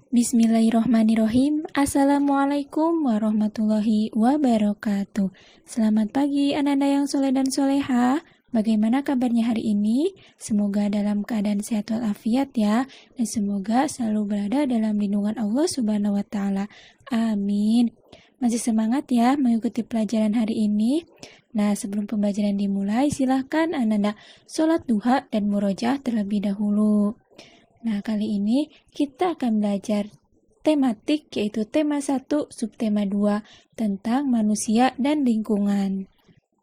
Bismillahirrohmanirrohim. Assalamualaikum warahmatullahi wabarakatuh. Selamat pagi anak-anak yang soleh dan soleha. Bagaimana kabarnya hari ini? Semoga dalam keadaan sehat walafiat ya. Dan semoga selalu berada dalam lindungan Allah Subhanahu wa Ta'ala. Amin. Masih semangat ya mengikuti pelajaran hari ini? Nah, sebelum pembelajaran dimulai, silahkan anak-anak sholat duha dan murojaah terlebih dahulu. Nah, kali ini kita akan belajar tematik, yaitu tema 1, subtema 2 tentang manusia dan lingkungan.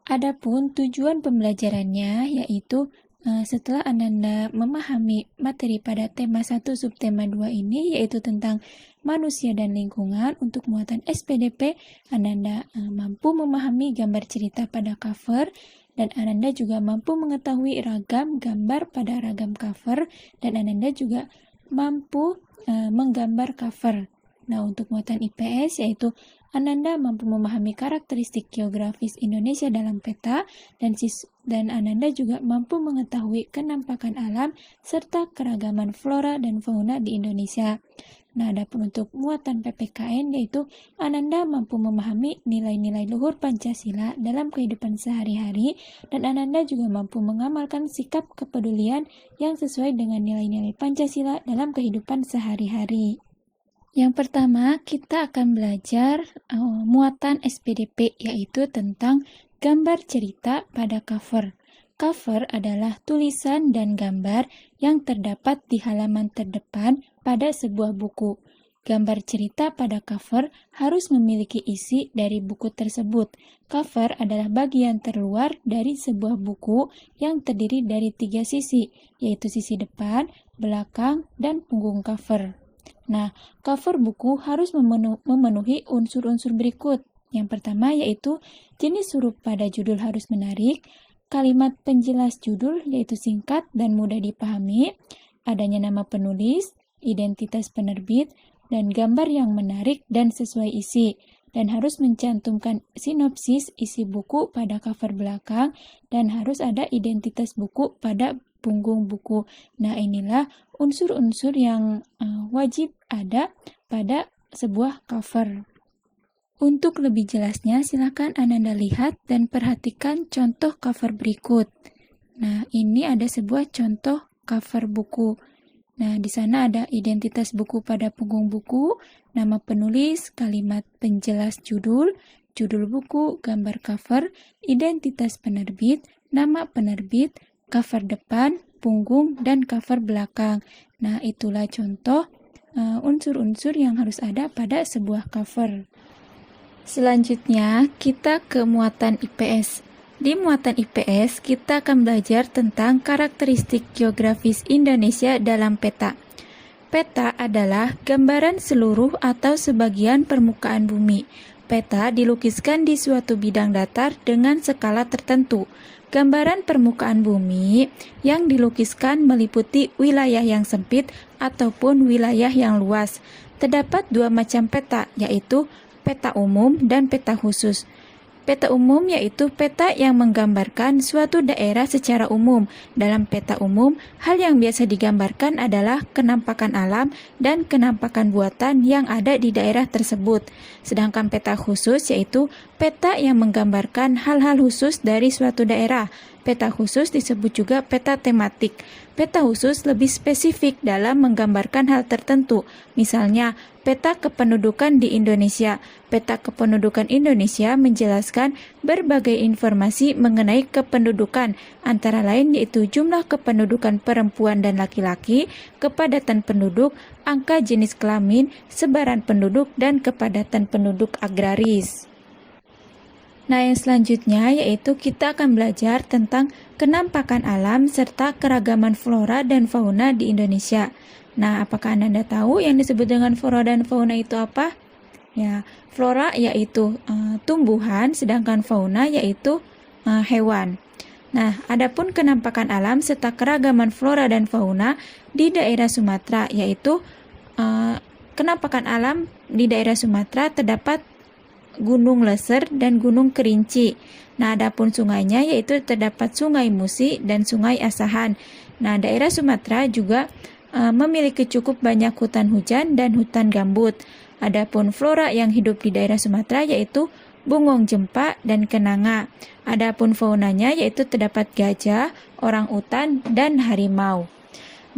Adapun tujuan pembelajarannya yaitu setelah Anda memahami materi pada tema 1 subtema 2 ini, yaitu tentang manusia dan lingkungan, untuk muatan SPDP Anda mampu memahami gambar cerita pada cover, dan Ananda juga mampu mengetahui ragam gambar pada ragam cover, dan Ananda juga mampu menggambar cover. Nah, untuk muatan IPS yaitu Ananda mampu memahami karakteristik geografis Indonesia dalam peta, dan Ananda juga mampu mengetahui kenampakan alam serta keragaman flora dan fauna di Indonesia. Nah, adapun untuk muatan PPKN yaitu Ananda mampu memahami nilai-nilai luhur Pancasila dalam kehidupan sehari-hari, dan Ananda juga mampu mengamalkan sikap kepedulian yang sesuai dengan nilai-nilai Pancasila dalam kehidupan sehari-hari. Yang pertama, kita akan belajar muatan SPDP, yaitu tentang gambar cerita pada cover. Cover adalah tulisan dan gambar yang terdapat di halaman terdepan pada sebuah buku. Gambar cerita pada cover harus memiliki isi dari buku tersebut. Cover adalah bagian terluar dari sebuah buku yang terdiri dari 3 sisi, yaitu sisi depan, belakang, dan punggung cover. Nah, cover buku harus memenuhi unsur-unsur berikut. Yang pertama yaitu jenis huruf pada judul harus menarik, kalimat penjelas judul yaitu singkat dan mudah dipahami, adanya nama penulis, identitas penerbit, dan gambar yang menarik dan sesuai isi, dan harus mencantumkan sinopsis isi buku pada cover belakang, dan harus ada identitas buku pada punggung buku. Nah, inilah unsur-unsur yang wajib ada pada sebuah cover. Untuk lebih jelasnya, silakan Ananda lihat dan perhatikan contoh cover berikut. Nah, ini ada sebuah contoh cover buku. Nah, di sana ada identitas buku pada punggung buku, nama penulis, kalimat penjelas judul, judul buku, gambar cover, identitas penerbit, nama penerbit, cover depan, punggung, dan cover belakang. Nah, itulah contoh unsur-unsur yang harus ada pada sebuah cover. Selanjutnya, kita ke muatan IPS. Di muatan IPS, kita akan belajar tentang karakteristik geografis Indonesia dalam peta. Peta adalah gambaran seluruh atau sebagian permukaan bumi. Peta dilukiskan di suatu bidang datar dengan skala tertentu. Gambaran permukaan bumi yang dilukiskan meliputi wilayah yang sempit ataupun wilayah yang luas. Terdapat 2 macam peta, yaitu peta umum dan peta khusus. Peta umum yaitu peta yang menggambarkan suatu daerah secara umum. Dalam peta umum, hal yang biasa digambarkan adalah kenampakan alam dan kenampakan buatan yang ada di daerah tersebut. Sedangkan peta khusus yaitu peta yang menggambarkan hal-hal khusus dari suatu daerah. Peta khusus disebut juga peta tematik. Peta khusus lebih spesifik dalam menggambarkan hal tertentu. Misalnya, peta kependudukan di Indonesia. Peta kependudukan Indonesia menjelaskan berbagai informasi mengenai kependudukan, antara lain yaitu jumlah kependudukan perempuan dan laki-laki, kepadatan penduduk, angka jenis kelamin, sebaran penduduk, dan kepadatan penduduk agraris. Nah, yang selanjutnya yaitu kita akan belajar tentang kenampakan alam serta keragaman flora dan fauna di Indonesia. Nah, apakah Anda tahu yang disebut dengan flora dan fauna itu apa? Ya, flora yaitu tumbuhan, sedangkan fauna yaitu hewan. Nah, adapun kenampakan alam serta keragaman flora dan fauna di daerah Sumatera, yaitu kenampakan alam di daerah Sumatera terdapat Gunung Leser dan Gunung Kerinci. Nah, adapun sungainya yaitu terdapat Sungai Musi dan Sungai Asahan. Nah, daerah Sumatera juga memiliki cukup banyak hutan hujan dan hutan gambut. Adapun flora yang hidup di daerah Sumatera yaitu bungong jempa dan kenanga. Adapun faunanya yaitu terdapat gajah, orangutan, dan harimau.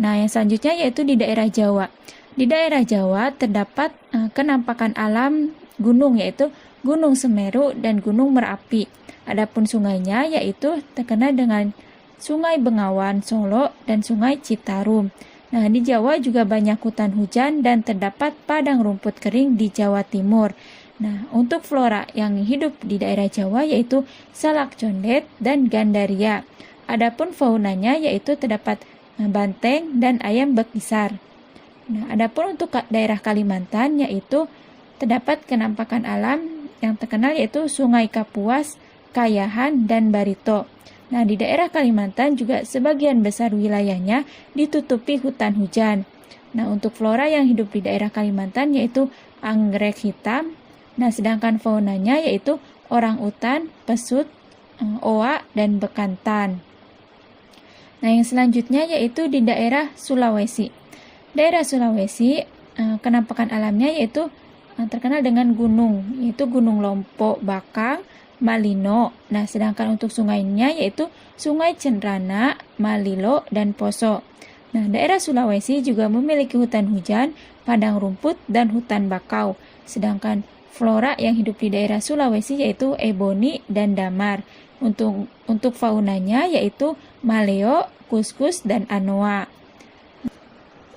Nah, yang selanjutnya yaitu di daerah Jawa. Di daerah Jawa terdapat kenampakan alam gunung yaitu Gunung Semeru dan Gunung Merapi. Adapun sungainya yaitu terkenal dengan Sungai Bengawan Solo dan Sungai Citarum. Nah, di Jawa juga banyak hutan hujan dan terdapat padang rumput kering di Jawa Timur. Nah, untuk flora yang hidup di daerah Jawa yaitu salak condet dan gandaria. Adapun faunanya yaitu terdapat banteng dan ayam bekisar. Nah, adapun untuk daerah Kalimantan yaitu terdapat kenampakan alam yang terkenal yaitu Sungai Kapuas, Kayahan, dan Barito. Nah, di daerah Kalimantan juga sebagian besar wilayahnya ditutupi hutan hujan. Nah, untuk flora yang hidup di daerah Kalimantan yaitu anggrek hitam. Nah, sedangkan faunanya yaitu orangutan, pesut, oa, dan bekantan. Nah, yang selanjutnya yaitu di daerah Sulawesi. Daerah Sulawesi, kenampakan alamnya yaitu terkenal dengan gunung, yaitu Gunung Lompo Bakang, Malino. Nah, sedangkan untuk sungainya yaitu Sungai Cenrana, Malilo, dan Poso. Nah, daerah Sulawesi juga memiliki hutan hujan, padang rumput, dan hutan bakau. Sedangkan flora yang hidup di daerah Sulawesi yaitu eboni dan damar. Untuk faunanya yaitu maleo, kuskus, dan anoa.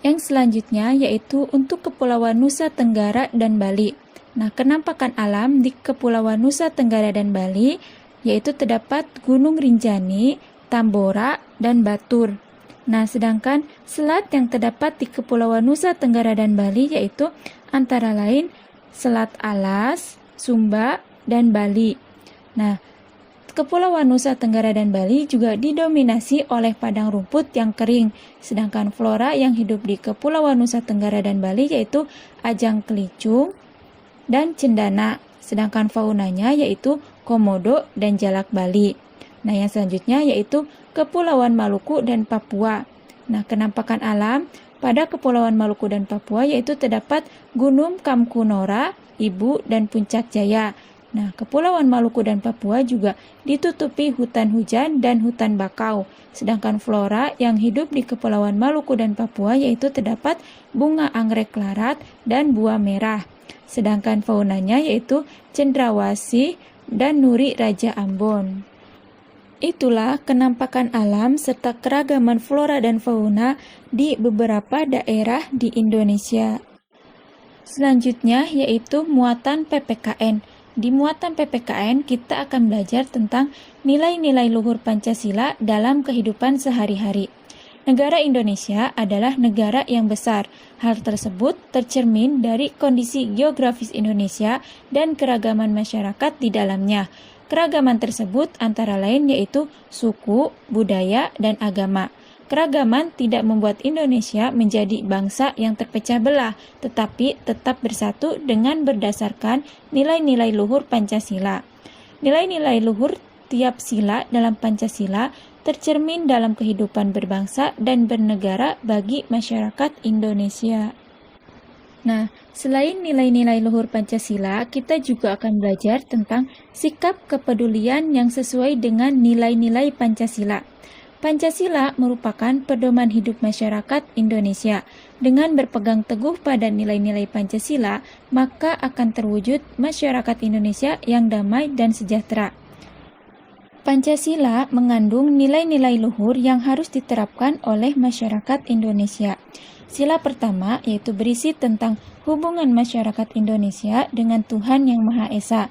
Yang selanjutnya yaitu untuk Kepulauan Nusa Tenggara dan Bali. Nah, kenampakan alam di Kepulauan Nusa Tenggara dan Bali yaitu terdapat Gunung Rinjani, Tambora, dan Batur. Nah, sedangkan selat yang terdapat di Kepulauan Nusa Tenggara dan Bali yaitu antara lain Selat Alas, Sumba, dan Bali. Nah, Kepulauan Nusa Tenggara dan Bali juga didominasi oleh padang rumput yang kering, sedangkan flora yang hidup di Kepulauan Nusa Tenggara dan Bali yaitu ajang kelicung dan cendana, sedangkan faunanya yaitu komodo dan jalak Bali. Nah, yang selanjutnya yaitu Kepulauan Maluku dan Papua. Nah, kenampakan alam pada Kepulauan Maluku dan Papua yaitu terdapat Gunung Kamkunora, Ibu, dan Puncak Jaya. Nah, Kepulauan Maluku dan Papua juga ditutupi hutan hujan dan hutan bakau. Sedangkan flora yang hidup di Kepulauan Maluku dan Papua yaitu terdapat bunga anggrek larat dan buah merah. Sedangkan faunanya yaitu cendrawasih dan nuri Raja Ambon. Itulah kenampakan alam serta keragaman flora dan fauna di beberapa daerah di Indonesia. Selanjutnya yaitu muatan PPKN. Di muatan PPKN kita akan belajar tentang nilai-nilai luhur Pancasila dalam kehidupan sehari-hari. Negara Indonesia adalah negara yang besar. Hal tersebut tercermin dari kondisi geografis Indonesia dan keragaman masyarakat di dalamnya. Keragaman tersebut antara lain yaitu suku, budaya, dan agama. Keragaman tidak membuat Indonesia menjadi bangsa yang terpecah belah, tetapi tetap bersatu dengan berdasarkan nilai-nilai luhur Pancasila. Nilai-nilai luhur tiap sila dalam Pancasila tercermin dalam kehidupan berbangsa dan bernegara bagi masyarakat Indonesia. Nah, selain nilai-nilai luhur Pancasila, kita juga akan belajar tentang sikap kepedulian yang sesuai dengan nilai-nilai Pancasila. Pancasila merupakan pedoman hidup masyarakat Indonesia. Dengan berpegang teguh pada nilai-nilai Pancasila, maka akan terwujud masyarakat Indonesia yang damai dan sejahtera. Pancasila mengandung nilai-nilai luhur yang harus diterapkan oleh masyarakat Indonesia. Sila pertama yaitu berisi tentang hubungan masyarakat Indonesia dengan Tuhan Yang Maha Esa.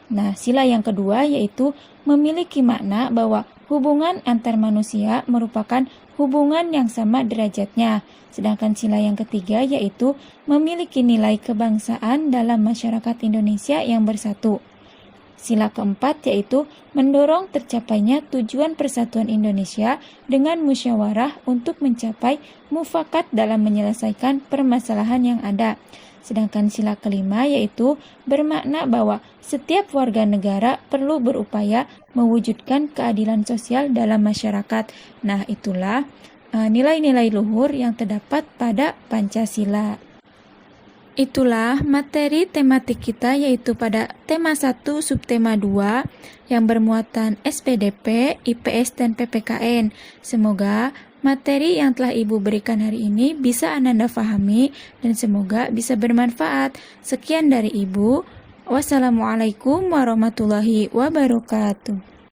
Nah, sila yang kedua yaitu memiliki makna bahwa hubungan antar manusia merupakan hubungan yang sama derajatnya. Sedangkan sila yang ketiga yaitu memiliki nilai kebangsaan dalam masyarakat Indonesia yang bersatu. Sila keempat yaitu mendorong tercapainya tujuan persatuan Indonesia dengan musyawarah untuk mencapai mufakat dalam menyelesaikan permasalahan yang ada. Sedangkan sila kelima yaitu bermakna bahwa setiap warga negara perlu berupaya mewujudkan keadilan sosial dalam masyarakat. Nah, itulah nilai-nilai luhur yang terdapat pada Pancasila. Itulah materi tematik kita, yaitu pada tema 1 subtema 2 yang bermuatan SPDP, IPS, dan PPKN. Semoga materi yang telah Ibu berikan hari ini bisa Ananda pahami dan semoga bisa bermanfaat. Sekian dari Ibu. Wassalamualaikum warahmatullahi wabarakatuh.